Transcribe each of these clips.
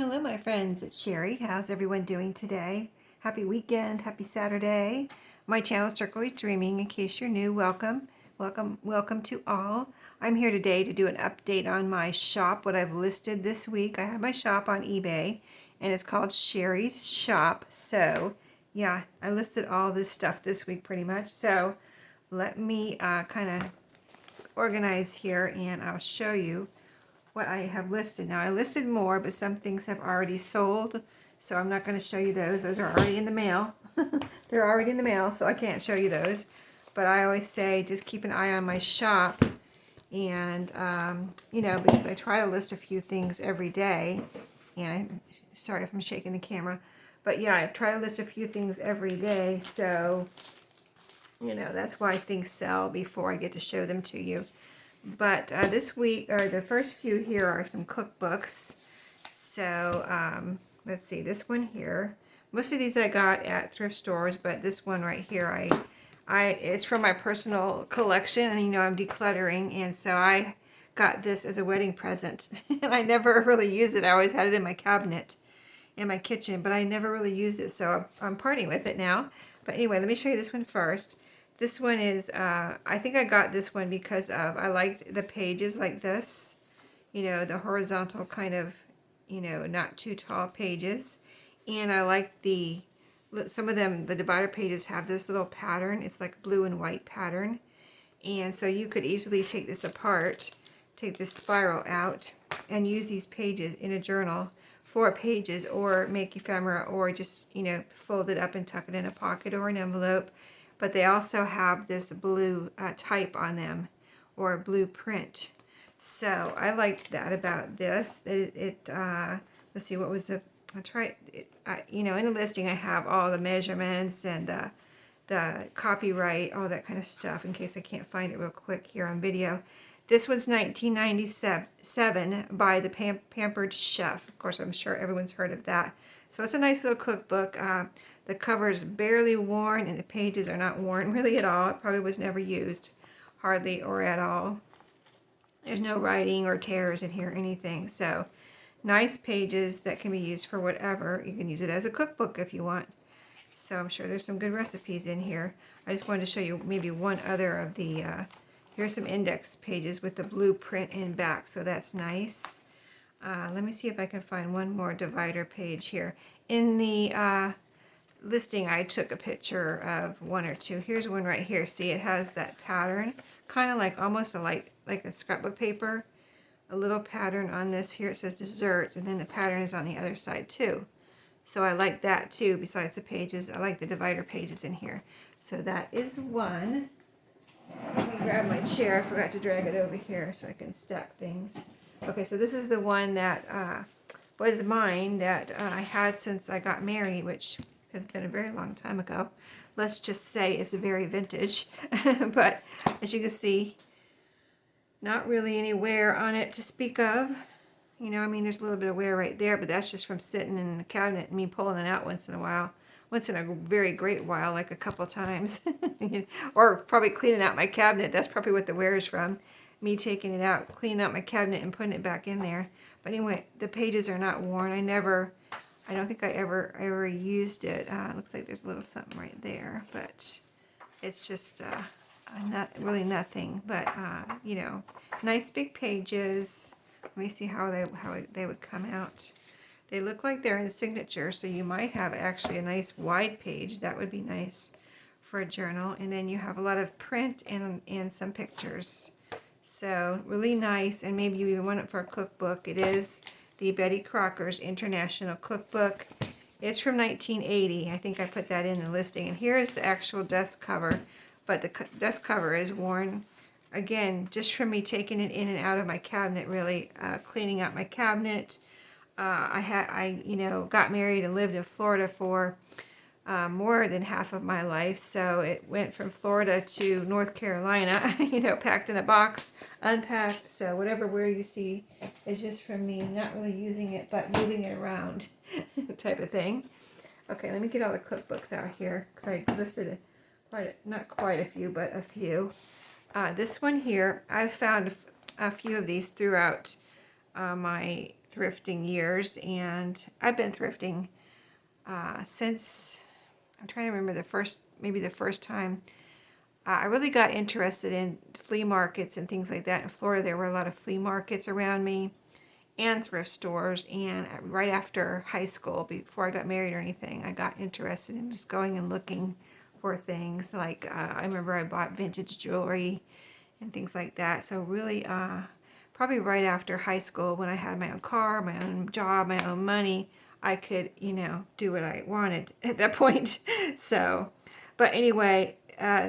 Hello, my friends. It's Sheree. How's everyone doing today? Happy weekend. Happy Saturday. My channel is Turquoise Dreaming. In case you're new, welcome. Welcome to all. I'm here today to do an update on my shop, what I've listed this week. I have my shop on eBay, and it's called Sheree's Shop. So, yeah, I listed all this stuff this week pretty much. So, let me kind of organize here, and I'll show you what I have listed. Now I listed more, but some things have already sold, so I'm not going to show you those. Those are already in the mail. They're already in the mail, so I can't show you those. But I always say just keep an eye on my shop, and you know, because I try to list a few things every day. And sorry if I'm shaking the camera, but yeah, I try to list a few things every day, so you know, that's why things sell before I get to show them to you. But this week, or the first few here, are some cookbooks. So let's see, this one here. Most of these I got at thrift stores, but this one right here, it's from my personal collection, and you know I'm decluttering, and so I got this as a wedding present. And I never really used it. I always had it in my cabinet in my kitchen, but I never really used it, so I'm parting with it now. But anyway, let me show you this one first. This one is, I think I got this one because of, I liked the pages like this, you know, the horizontal kind of, you know, not too tall pages. And I like some of them, the divider pages have this little pattern. It's like blue and white pattern. And so you could easily take this apart, take this spiral out, and use these pages in a journal for pages, or make ephemera, or just, you know, fold it up and tuck it in a pocket or an envelope. But they also have this blue type on them, or blue print. So I liked that about this. Let's see, what was the, I tried, you know, in the listing I have all the measurements and the copyright, all that kind of stuff, in case I can't find it real quick here on video. This one's 1997 by the Pampered Chef. Of course, I'm sure everyone's heard of that. So it's a nice little cookbook. The cover is barely worn, and the pages are not worn really at all. It probably was never used, hardly or at all. There's no writing or tears in here, anything. So nice pages that can be used for whatever. You can use it as a cookbook if you want. So I'm sure there's some good recipes in here. I just wanted to show you maybe one other of the, here's some index pages with the blueprint in back, so that's nice. Let me see if I can find one more divider page here. In the listing, I took a picture of one or two. Here's one right here. See, it has that pattern, kind of like almost like a scrapbook paper. A little pattern on this here. It says desserts, and then the pattern is on the other side too. So I like that too. Besides the pages, I like the divider pages in here. So that is one. Let me grab my chair. I forgot to drag it over here so I can stack things. Okay, so this is the one that was mine that I had since I got married, which has been a very long time ago. Let's just say it's very vintage. But as you can see, not really any wear on it to speak of. You know, I mean, there's a little bit of wear right there, but that's just from sitting in the cabinet and me pulling it out once in a while. Once in a very great while, like a couple times. Or probably cleaning out my cabinet. That's probably what the wear is from. Me taking it out, cleaning out my cabinet and putting it back in there. But anyway, the pages are not worn. I don't think I ever used it. Looks like there's a little something right there, but it's just not really nothing. But you know, nice big pages. Let me see how they would come out. They look like they're in signature, so you might have actually a nice wide page. That would be nice for a journal. And then you have a lot of print and some pictures. So really nice, and maybe you even want it for a cookbook. It is the Betty Crocker's International Cookbook. It's from 1980. I think I put that in the listing. And here is the actual desk cover, but the desk cover is worn. Again, just from me taking it in and out of my cabinet, really cleaning out my cabinet. I you know, got married and lived in Florida for more than half of my life, so it went from Florida to North Carolina, you know, packed in a box, unpacked. So whatever wear you see is just from me not really using it, but moving it around, type of thing. Okay, let me get all the cookbooks out here because I listed not quite a few, but a few. This one here, I've found a few of these throughout my thrifting years, and I've been thrifting since, I'm trying to remember maybe the first time I really got interested in flea markets and things like that. In Florida, there were a lot of flea markets around me and thrift stores. And right after high school, before I got married or anything, I got interested in just going and looking for things. Like I remember I bought vintage jewelry and things like that. So really, probably right after high school, when I had my own car, my own job, my own money, I could, do what I wanted at that point. So, but anyway,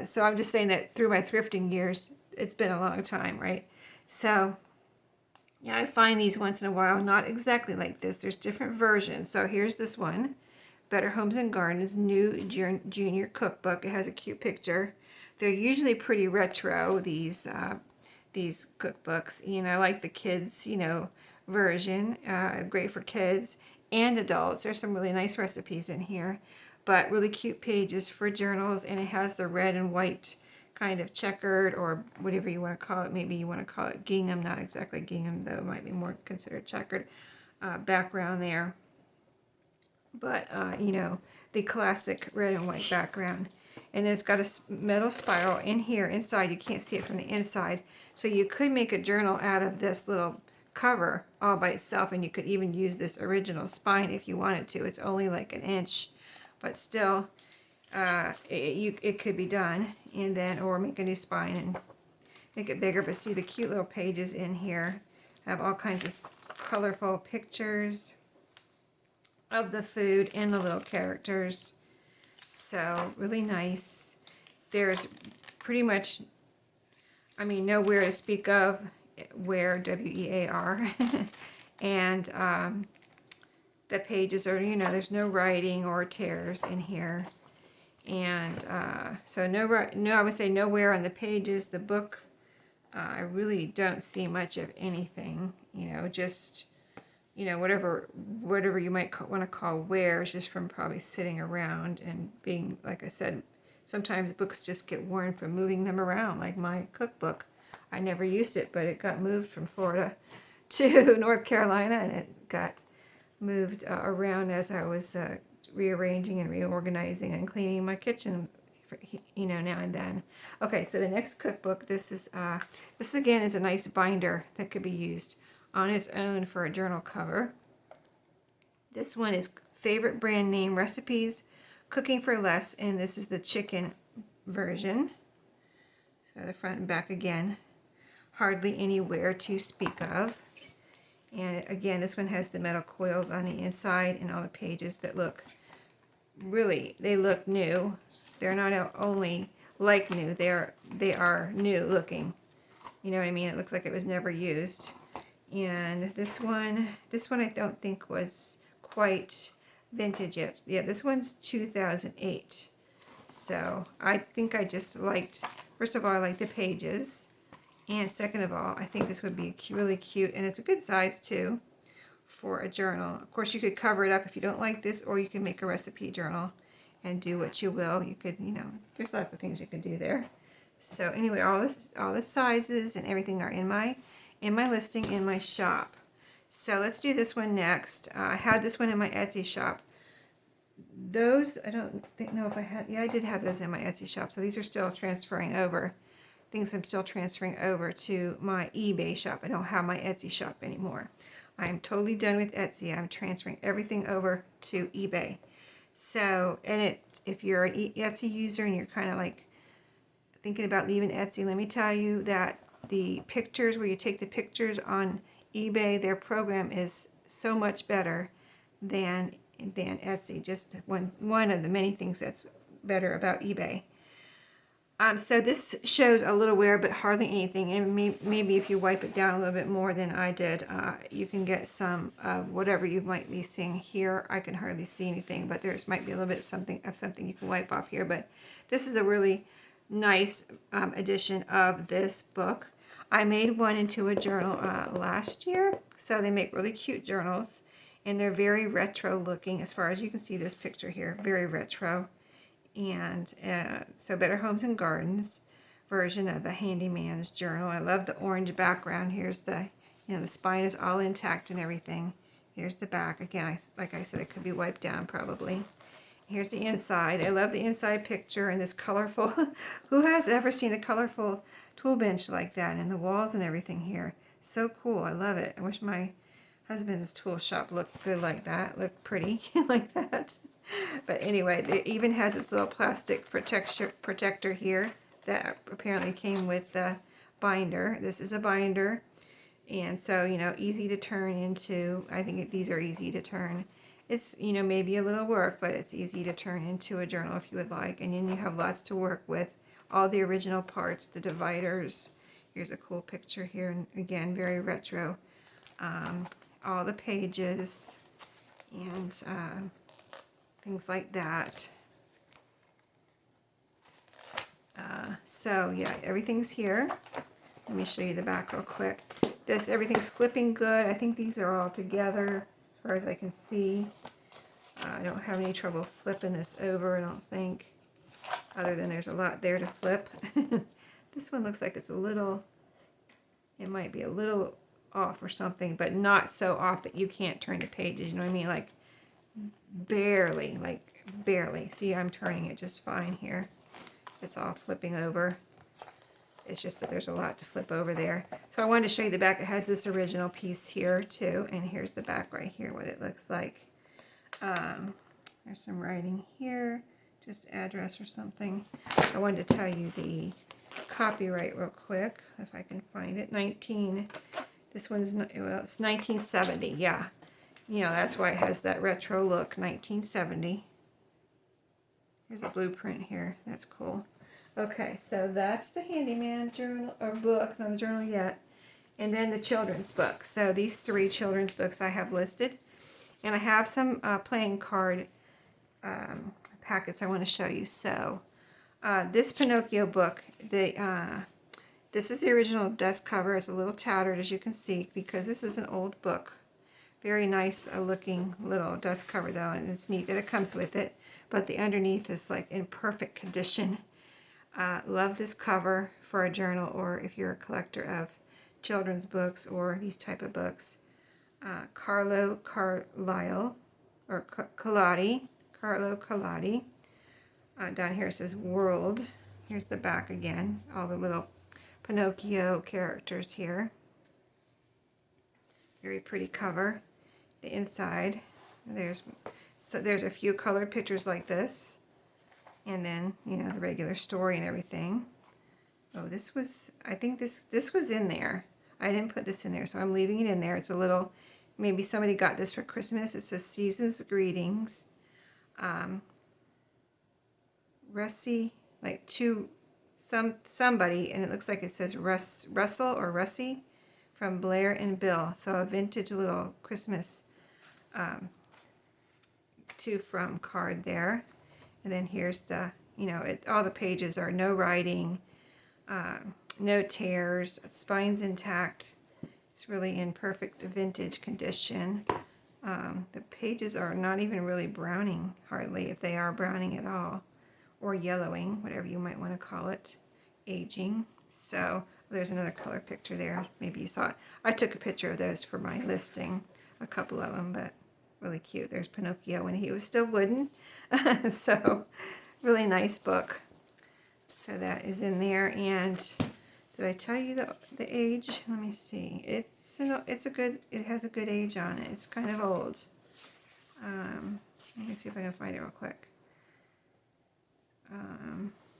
so I'm just saying that through my thrifting years, it's been a long time, right? So, yeah, I find these once in a while, not exactly like this. There's different versions. So here's this one, Better Homes and Gardens New Junior Cookbook. It has a cute picture. They're usually pretty retro, these cookbooks. I like the kids, version. Great for kids and adults. There's some really nice recipes in here, but really cute pages for journals, and it has the red and white kind of checkered, or whatever you want to call it. Maybe you want to call it gingham, not exactly gingham though, it might be more considered checkered background there. But, the classic red and white background. And then it's got a metal spiral in here inside. You can't see it from the inside. So you could make a journal out of this little cover all by itself, and you could even use this original spine if you wanted to. It's only like an inch, but still, it could be done. And then, or make a new spine and make it bigger. But see the cute little pages in here. Have all kinds of colorful pictures of the food and the little characters. So really nice. There's pretty much, nowhere to speak of, where, W-E-A-R. And the pages are, there's no writing or tears in here. And so I would say nowhere on the pages. The book, I really don't see much of anything, just whatever you might want to call wear, is just from probably sitting around and being, like I said, sometimes books just get worn from moving them around, like my cookbook. I never used it, but it got moved from Florida to North Carolina, and it got moved around as I was rearranging and reorganizing and cleaning my kitchen, now and then. Okay, so the next cookbook, this again is a nice binder that could be used on its own for a journal cover. This one is Favorite Brand Name Recipes, Cooking for Less, and this is the chicken version. So the front and back again, hardly anywhere to speak of. And again, this one has the metal coils on the inside and all the pages that look they look new. They're not only like new, they are new looking. You know what I mean? It looks like it was never used. And this one I don't think was quite vintage yet. Yeah, this one's 2008. So I think I just liked, first of all, I like the pages. And second of all, I think this would be really cute. And it's a good size too for a journal. Of course, you could cover it up if you don't like this, or you can make a recipe journal and do what you will. You could, there's lots of things you can do there. So anyway, all the sizes and everything are in my listing in my shop. So let's do this one next. I had this one in my Etsy shop. Those, I don't know if I had, yeah, I did have those in my Etsy shop. So these are still transferring over. Things I'm still transferring over to my eBay shop. I don't have my Etsy shop anymore. I'm totally done with Etsy. I'm transferring everything over to eBay. So, and if you're an Etsy user and you're kind of like thinking about leaving Etsy, let me tell you that the pictures, where you take the pictures on eBay, their program is so much better than Etsy. Just one of the many things that's better about eBay. So this shows a little wear, but hardly anything. And maybe if you wipe it down a little bit more than I did, you can get some of whatever you might be seeing here. I can hardly see anything, but there's might be a little bit of something you can wipe off here. But this is a really nice edition of this book. I made one into a journal last year. So they make really cute journals, and they're very retro looking. As far as you can see this picture here, very retro. And so Better Homes and Gardens version of a handyman's journal. I love the orange background. Here's the, the spine is all intact and everything. Here's the back. Again, like I said, it could be wiped down probably. Here's the inside. I love the inside picture and this colorful. Who has ever seen a colorful tool bench like that, and the walls and everything here? So cool. I love it. I wish my husband's tool shop looked good like that. Looked pretty like that. But anyway, it even has this little plastic protector here that apparently came with the binder. This is a binder. And so, you know, easy to turn into, I think these are easy to turn. It's, you know, maybe a little work, but it's easy to turn into a journal if you would like. And then you have lots to work with. All the original parts, the dividers. Here's a cool picture here, and again, very retro. All the pages and things like that. So yeah, everything's here. Let me show you the back real quick. Everything's flipping good. I think these are all together as far as I can see. I don't have any trouble flipping this over, I don't think, other than there's a lot there to flip. This one looks like it's a little, it might be a little off or something, but not so off that you can't turn the pages, you know what I mean? Like barely. See, I'm turning it just fine here. It's all flipping over. It's just that there's a lot to flip over there. So I wanted to show you the back. It has this original piece here too, and here's the back right here, what it looks like. There's some writing here, just address or something. I wanted to tell you the copyright real quick, if I can find it. This one's, well, it's 1970, yeah. You know, that's why it has that retro look, 1970. Here's a blueprint here, that's cool. Okay, so that's the handyman journal, or book, not a journal yet. And then the children's books. So these 3 children's books I have listed. And I have some playing card packets I want to show you. So this Pinocchio book, this is the original desk cover. It's a little tattered, as you can see, because this is an old book. Very nice looking little desk cover though, and it's neat that it comes with it. But the underneath is like in perfect condition. Love this cover for a journal, or if you're a collector of children's books or these type of books. Carlo Carlisle, or Collodi, Carlo Collodi. Down here it says World. Here's the back again, all the little Pinocchio characters here. Very pretty cover. The inside, there's a few colored pictures like this, and then, you know, the regular story and everything. Oh, this was, I think this was in there. I didn't put this in there, so I'm leaving it in there. It's a little, maybe somebody got this for Christmas. It says Season's Greetings. Russie, like to somebody, and it looks like it says Russell or Russie from Blair and Bill. So a vintage little Christmas to from card there. And then here's the, you know, all the pages are no writing, no tears, spine's intact. It's really in perfect vintage condition. The pages are not even really browning, hardly, if they are browning at all, or yellowing, whatever you might want to call it, aging. So there's another color picture there. Maybe you saw it. I took a picture of those for my listing, a couple of them, but really cute. There's Pinocchio when he was still wooden. So really nice book. So that is in there. And did I tell you the age? Let me see. It has a good age on it. It's kind of old. Let me see if I can find it real quick.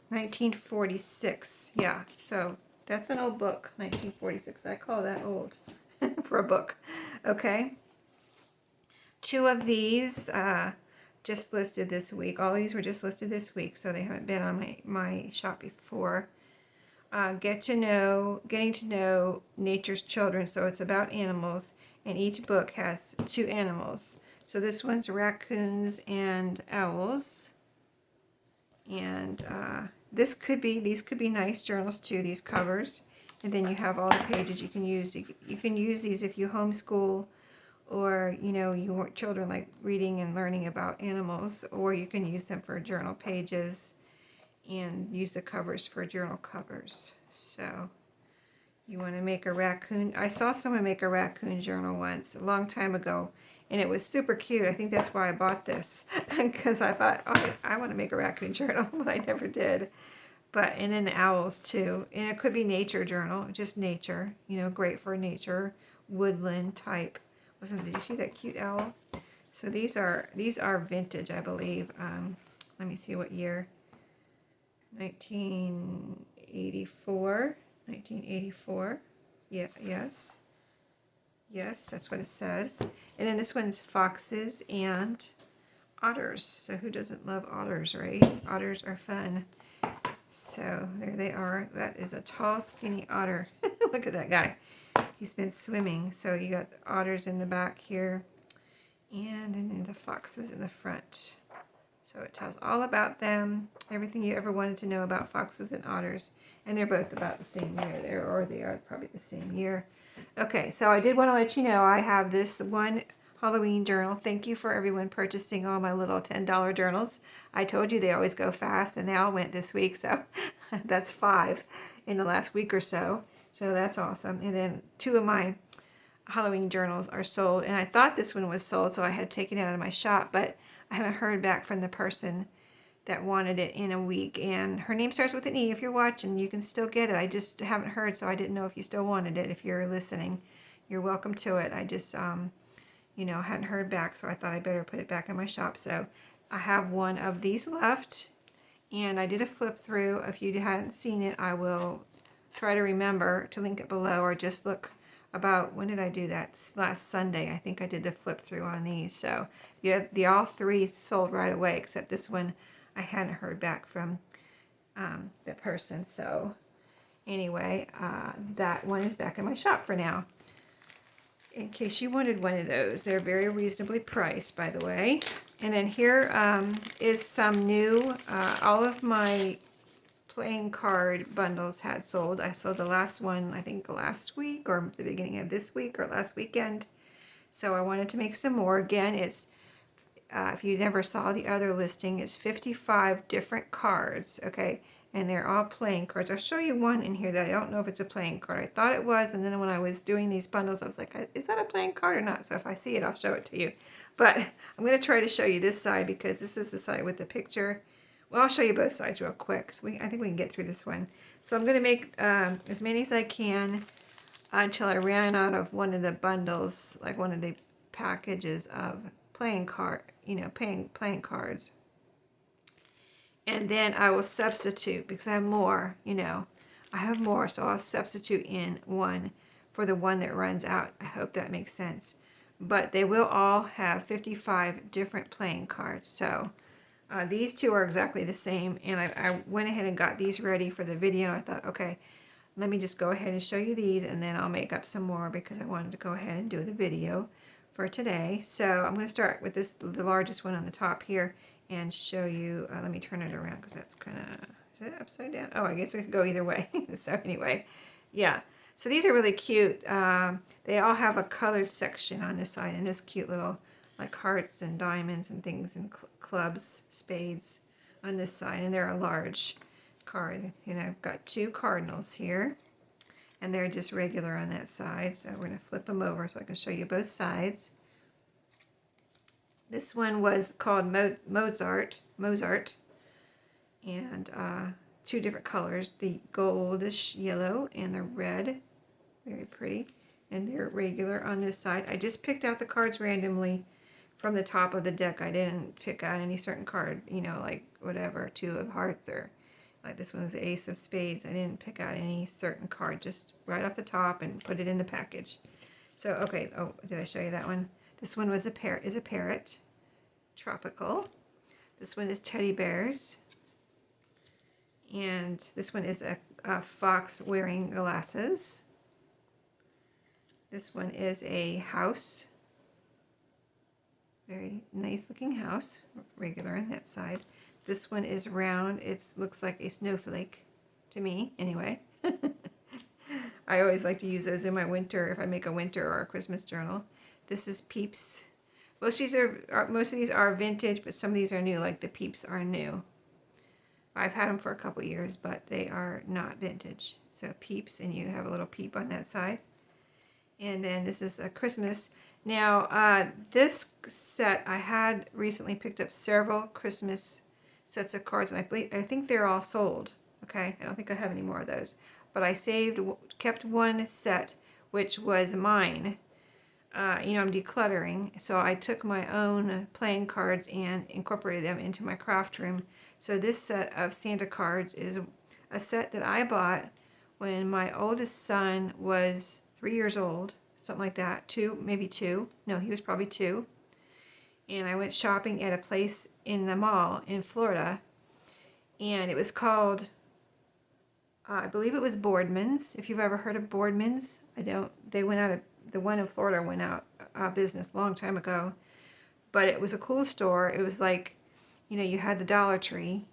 1946. Yeah, so that's an old book, 1946. I call that old for a book. Okay. 2 of these just listed this week. All these were just listed this week, so they haven't been on my shop before. Getting to know Nature's Children. So it's about animals, and each book has 2 animals. So this one's raccoons and owls. And these could be nice journals too, these covers. And then you have all the pages you can use. You can use these if you homeschool, or, you know, you want children like reading and learning about animals, or you can use them for journal pages and use the covers for journal covers. So you want to make a raccoon. I saw someone make a raccoon journal once, a long time ago, and it was super cute. I think that's why I bought this, because I thought, oh, I want to make a raccoon journal, but I never did. But, and then the owls too, and it could be nature journal, just nature, you know, great for nature, woodland type. Did you see that cute owl? So these are vintage, I believe. Let me see what year. 1984. 1984. Yeah, yes. Yes, that's what it says. And then this one's foxes and otters. So who doesn't love otters, right? Otters are fun. So there they are. That is a tall, skinny otter. Look at that guy. He's been swimming. So you got the otters in the back here, and then the foxes in the front. So it tells all about them, everything you ever wanted to know about foxes and otters. And they're both about the same year, or they are probably the same year. Okay, so I did want to let you know I have this one Halloween journal. Thank you for everyone purchasing all my little $10 journals. I told you they always go fast, and they all went this week, so that's 5 in the last week or so. So that's awesome. And then 2 of my Halloween journals are sold, and I thought this one was sold, so I had taken it out of my shop, but I haven't heard back from the person that wanted it in a week, and her name starts with an E. If you're watching, you can still get it. I just haven't heard, so I didn't know if you still wanted it. If you're listening, you're welcome to it. I just you know, hadn't heard back, so I thought I better put it back in my shop. So I have one of these left, and I did a flip through. If you hadn't seen it, I will try to remember to link it below, or just look about, when did I do that? Last Sunday, I think I did the flip through on these. So yeah, the all 3 sold right away, except this one I hadn't heard back from the person. So anyway, that one is back in my shop for now. In case you wanted one of those, they're very reasonably priced, by the way. And then here is some new, all of my playing card bundles had sold. I sold the last one, I think last week, or the beginning of this week, or last weekend. So I wanted to make some more. Again, it's, if you never saw the other listing, it's 55 different cards, okay? And they're all playing cards. I'll show you one in here that I don't know if it's a playing card. I thought it was, and then when I was doing these bundles, I was like, is that a playing card or not? So if I see it, I'll show it to you. But I'm going to try to show you this side, because this is the side with the picture. Well, I'll show you both sides real quick. So I think we can get through this one. So I'm going to make as many as I can until I ran out of one of the bundles, like one of the packages of playing card, you know, playing cards. And then I will substitute, because I have more, you know, I have more, so I'll substitute in one for the one that runs out. I hope that makes sense. But they will all have 55 different playing cards. So these 2 are exactly the same, and I went ahead and got these ready for the video. I thought, okay, let me just go ahead and show you these, and then I'll make up some more, because I wanted to go ahead and do the video for today. So I'm going to start with this, the largest one on the top here, and show you, let me turn it around, because that's kind of, is it upside down? Oh, I guess it could go either way. So anyway, yeah. So these are really cute. They all have a colored section on this side, and this cute little, like hearts and diamonds and things, and clubs, spades on this side, and they're a large card. And I've got 2 cardinals here, and they're just regular on that side. So we're going to flip them over so I can show you both sides. This one was called Mozart, and 2 different colors, the goldish yellow and the red, very pretty, and they're regular on this side. I just picked out the cards randomly from the top of the deck. I didn't pick out any certain card, you know, like whatever, 2 of hearts, or like this one's the ace of spades. I didn't pick out any certain card, just right off the top and put it in the package. So, okay, oh, did I show you that one? This one was a parrot, tropical. This one is teddy bears. And this one is a fox wearing glasses. This one is a house. Very nice looking house, regular on that side. This one is round. It looks like a snowflake to me, anyway. I always like to use those in my winter, if I make a winter or a Christmas journal. This is Peeps. Most of these are vintage, but some of these are new, like the Peeps are new. I've had them for a couple years, but they are not vintage. So Peeps, and you have a little peep on that side. And then this is a Christmas, Now, this set, I had recently picked up several Christmas sets of cards, and I think they're all sold. Okay, I don't think I have any more of those, but I kept one set, which was mine. I'm decluttering, so I took my own playing cards and incorporated them into my craft room. So this set of Santa cards is a set that I bought when my oldest son was 3 years old, something like that. Maybe two. No, he was probably two. And I went shopping at a place in the mall in Florida, and it was called, I believe it was Boardman's. If you've ever heard of Boardman's, I don't. They went out of the one in Florida went out of business a long time ago, but it was a cool store. It was like, you had the Dollar Tree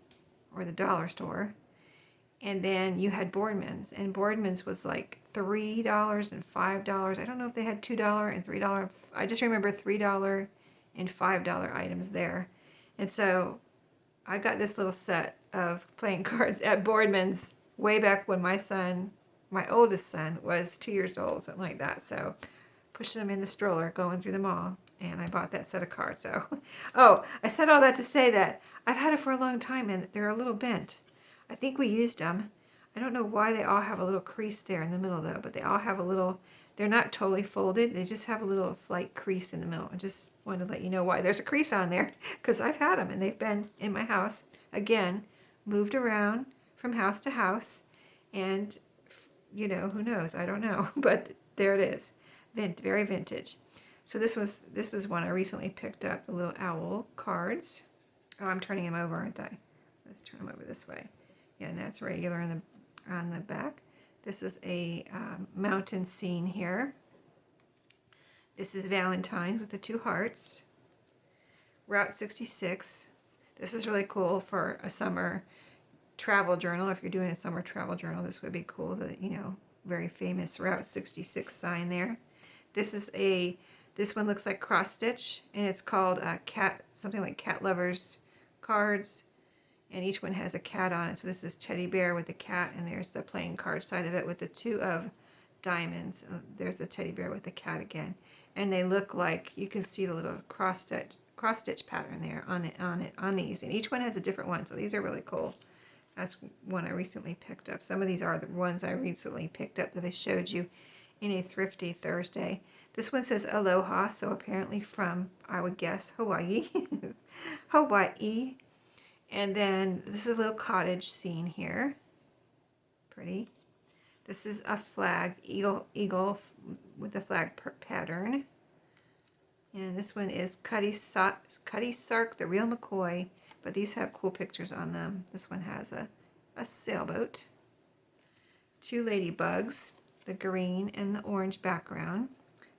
or the dollar store, and then you had Boardman's, and Boardman's was like $3 and $5. I don't know if they had $2 and $3. I just remember $3 and $5 items there, and so I got this little set of playing cards at Boardman's way back when my oldest son, was 2 years old, something like that. So pushing him in the stroller, going through the mall, and I bought that set of cards. So, I said all that to say that I've had it for a long time, and they're a little bent. I think we used them. I don't know why they all have a little crease there in the middle, though, but they all have a little, they're not totally folded. They just have a little slight crease in the middle. I just wanted to let you know why there's a crease on there, because I've had them, and they've been in my house. Again, moved around from house to house, and, who knows? I don't know, but there it is. Very vintage. So this is one I recently picked up, the little owl cards. Oh, I'm turning them over, aren't I? Let's turn them over this way. Yeah, and that's regular on the back. This is a mountain scene here. This is Valentine's with the two hearts. Route 66. This is really cool for a summer travel journal. If you're doing a summer travel journal, this would be cool. The very famous Route 66 sign there. This one looks like cross stitch, and it's called something like Cat Lovers cards, and each one has a cat on it. So this is teddy bear with the cat, and there's the playing card side of it with the two of diamonds. There's the teddy bear with the cat again, and they look like, you can see the little cross stitch pattern there on these, and each one has a different one. So these are really cool. That's one I recently picked up. Some of these are the ones I recently picked up that I showed you in a Thrifty Thursday. This one says Aloha, so apparently from, I would guess, Hawaii. Hawaii. And then this is a little cottage scene here. Pretty. This is a flag, eagle with a flag pattern. And this one is Cutty Sark, the Real McCoy, but these have cool pictures on them. This one has a sailboat. Two ladybugs, the green and the orange background.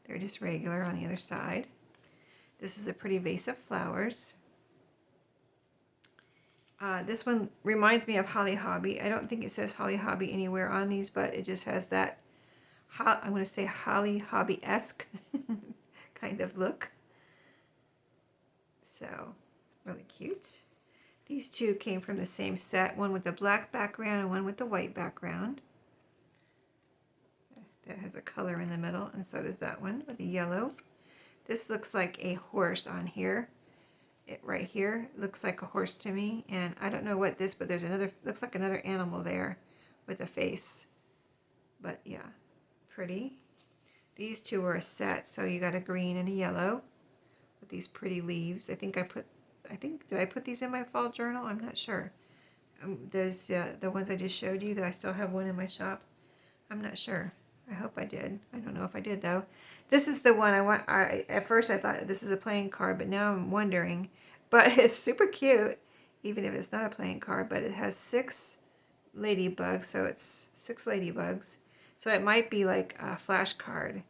They're just regular on the other side. This is a pretty vase of flowers. This one reminds me of Holly Hobby. I don't think it says Holly Hobby anywhere on these, but it just has that, I'm going to say Holly Hobby-esque kind of look. So, really cute. These two came from the same set, one with the black background and one with the white background. That has a color in the middle, and so does that one with the yellow. This looks like a horse on here. It right here looks like a horse to me, and I don't know what this, but there's another, looks like another animal there with a face. But yeah, pretty. These two are a set, so you got a green and a yellow with these pretty leaves. Did I put these in my fall journal? I'm not sure. Those the ones I just showed you, that I still have one in my shop. I'm not sure. I hope I did. I don't know if I did, though. This is the one I want. At first I thought this is a playing card, but now I'm wondering. But it's super cute, even if it's not a playing card. But it has 6 ladybugs, so it's 6 ladybugs. So it might be like a flashcard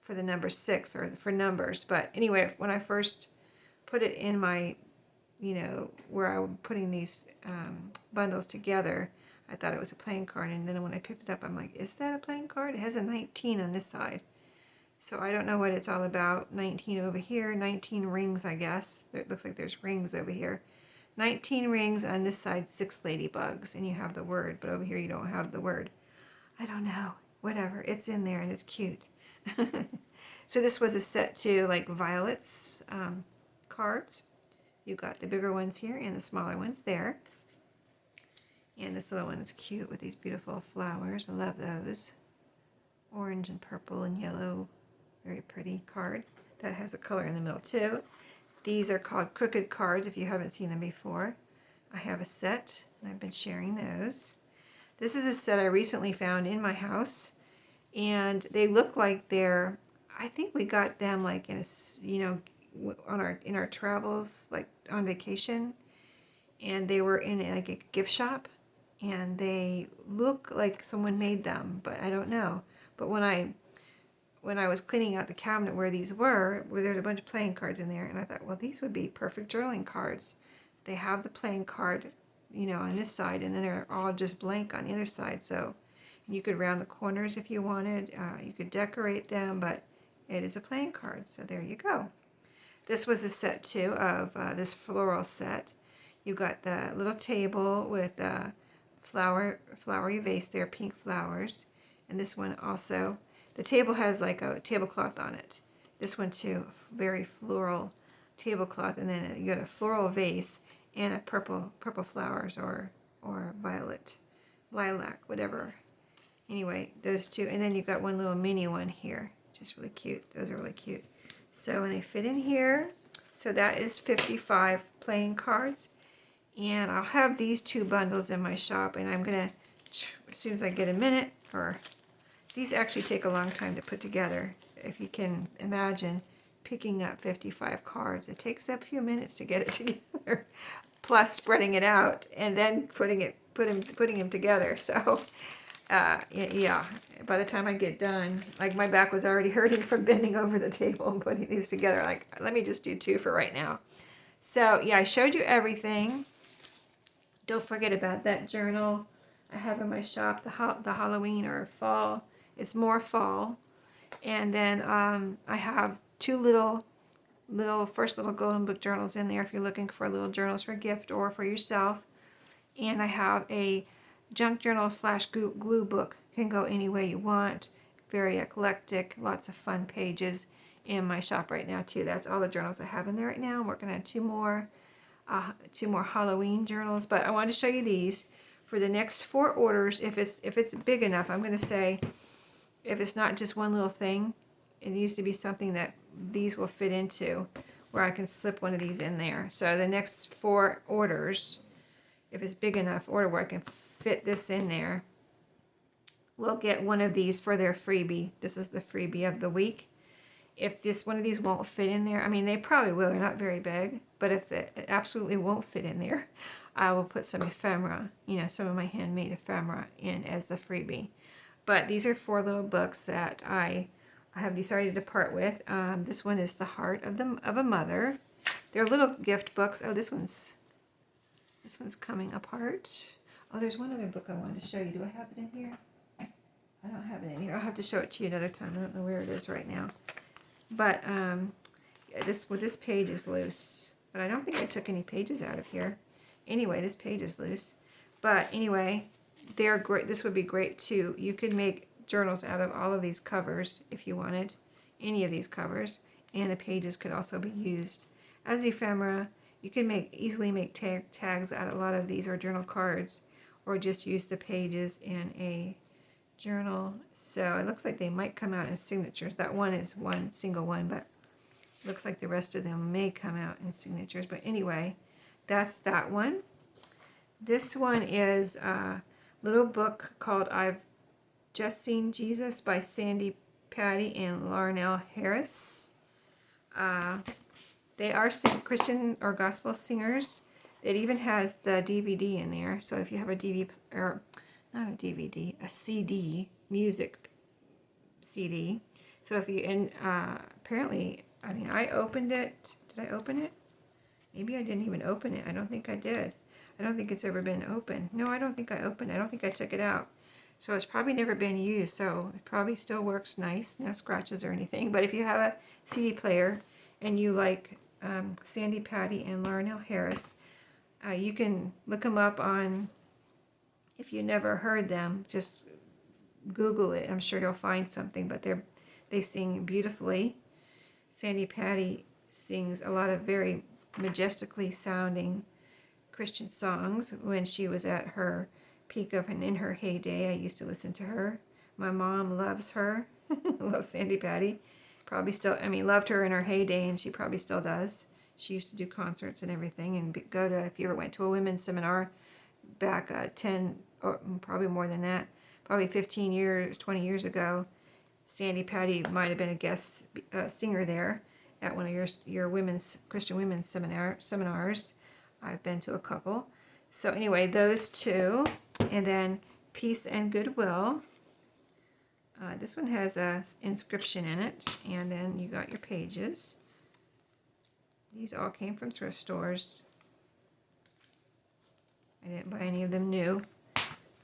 for the number 6 or for numbers. But anyway, when I first put it in my, where I'm putting these bundles together, I thought it was a playing card, and then when I picked it up, I'm like, is that a playing card? It has a 19 on this side. So I don't know what it's all about. 19 over here, 19 rings, I guess. It looks like there's rings over here. 19 rings on this side, 6 ladybugs, and you have the word, but over here you don't have the word. I don't know. Whatever. It's in there, and it's cute. So this was a set to like Violet's cards. You got the bigger ones here and the smaller ones there. And this little one is cute with these beautiful flowers. I love those. Orange and purple and yellow. Very pretty card. That has a color in the middle too. These are called crooked cards if you haven't seen them before. I have a set and I've been sharing those. This is a set I recently found in my house, and they look like they're, I think we got them like in a, in our travels, like on vacation, and they were in like a gift shop, and they look like someone made them, but I don't know. But when I was cleaning out the cabinet where these were, where there's a bunch of playing cards in there, and I thought, well, these would be perfect journaling cards. They have the playing card, on this side, and then they're all just blank on the other side. So you could round the corners if you wanted. You could decorate them, but it is a playing card. So there you go. This was a set too of this floral set. You got the little table with a flowery vase there, pink flowers, and this one also. The table has like a tablecloth on it. This one too, very floral tablecloth, and then you got a floral vase and a purple flowers or violet, lilac, whatever. Anyway, those two, and then you got one little mini one here, just really cute. Those are really cute. So when they fit in here, so that is 55 playing cards, and I'll have these two bundles in my shop, and I'm gonna, as soon as I get a minute, or these actually take a long time to put together. If you can imagine picking up 55 cards, it takes a few minutes to get it together, plus spreading it out and then putting them together. So yeah, by the time I get done, like my back was already hurting from bending over the table and putting these together. Like, let me just do two for right now. So yeah, I showed you everything. Don't forget about that journal I have in my shop, the Halloween or fall. It's more fall. And then I have two little golden book journals in there if you're looking for little journals for gift or for yourself. And I have a junk journal / glue book. Can go any way you want. Very eclectic, lots of fun pages in my shop right now too. That's all the journals I have in there right now. I'm working on two more Halloween journals, but I wanted to show you these for the next 4 orders. If it's big enough, I'm going to say, if it's not just one little thing, it needs to be something that these will fit into, where I can slip one of these in there. So the next 4 orders, if it's big enough order where I can fit this in there, we'll get one of these for their freebie. This is the freebie of the week. If one of these won't fit in there, I mean, they probably will. They're not very big, but if it absolutely won't fit in there, I will put some ephemera, some of my handmade ephemera in as the freebie. But these are 4 little books that I have decided to part with. This one is The Heart of a Mother. They're little gift books. Oh, this one's coming apart. Oh, there's one other book I wanted to show you. Do I have it in here? I don't have it in here. I'll have to show it to you another time. I don't know where it is right now. But this page is loose. But I don't think I took any pages out of here. Anyway, this page is loose. But anyway, they're great. This would be great too. You could make journals out of all of these covers if you wanted, any of these covers, and the pages could also be used as ephemera. You can easily make tags out of a lot of these, or journal cards, or just use the pages in a journal. So it looks like they might come out in signatures. That one is one single one, but it looks like the rest of them may come out in signatures. But anyway, that's that one. This one is a little book called I've Just Seen Jesus by Sandy Patty and Larnell Harris. They are Christian or gospel singers. It even has the DVD in there. So if you have a DVD, or not a DVD, a CD, music CD. So if you, and apparently, I mean, I opened it. Did I open it? Maybe I didn't even open it. I don't think I did. I don't think it's ever been opened. No, I don't think I opened it. I don't think I took it out. So it's probably never been used. So it probably still works nice. No scratches or anything. But if you have a CD player and you like Sandy Patty and Larnell Harris, you can look them up on, if you never heard them, just Google it. I'm sure you'll find something. But They sing beautifully. Sandy Patty sings a lot of very majestically sounding Christian songs. When she was at her peak of and in her heyday, I used to listen to her. My mom loves her, loves Sandy Patty. Probably still, I mean, loved her in her heyday, and she probably still does. She used to do concerts and everything, and go to, if you ever went to a women's seminar back 10, or probably more than that, probably 15 years, 20 years ago, Sandy Patty might have been a guest singer there at one of your women's Christian women's seminars. I've been to a couple. So anyway, those two, and then Peace and Goodwill. This one has a inscription in it, and then you got your pages. These all came from thrift stores. I didn't buy any of them new.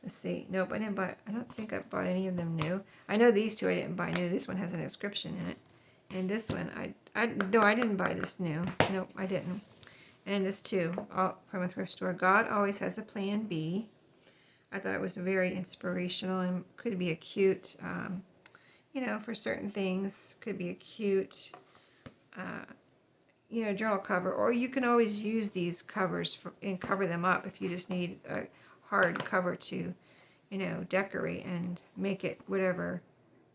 Let's see. Nope, I don't think I bought any of them new. I know these two I didn't buy new. This one has an inscription in it. And this one, no, I didn't buy this new. Nope, I didn't. And this too, all from a thrift store. God always has a plan B. I thought it was very inspirational and could be a cute, for certain things, could be a cute, journal cover. Or you can always use these covers and cover them up if you just need a hard cover to, decorate and make it whatever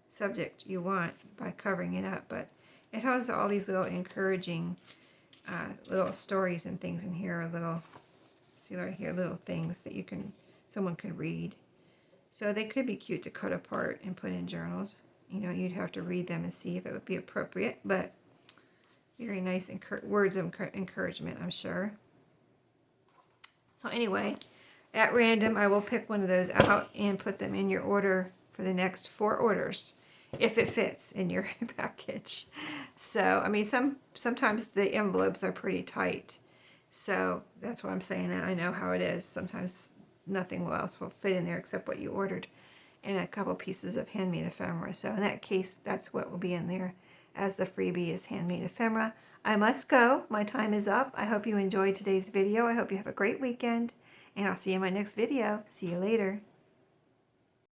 subject you want by covering it up. But it has all these little encouraging little stories and things in here, see right here, little things that someone could read. So they could be cute to cut apart and put in journals. You'd have to read them and see if it would be appropriate, but very nice words of encouragement, I'm sure. So anyway, at random, I will pick one of those out and put them in your order for the next 4 orders, if it fits in your package. So, I mean, sometimes the envelopes are pretty tight. So that's what I'm saying. I know how it is. Sometimes nothing else will fit in there except what you ordered, and a couple pieces of handmade ephemera. So in that case, that's what will be in there, as the freebie is handmade ephemera. I must go. My time is up. I hope you enjoyed today's video. I hope you have a great weekend, and I'll see you in my next video. See you later.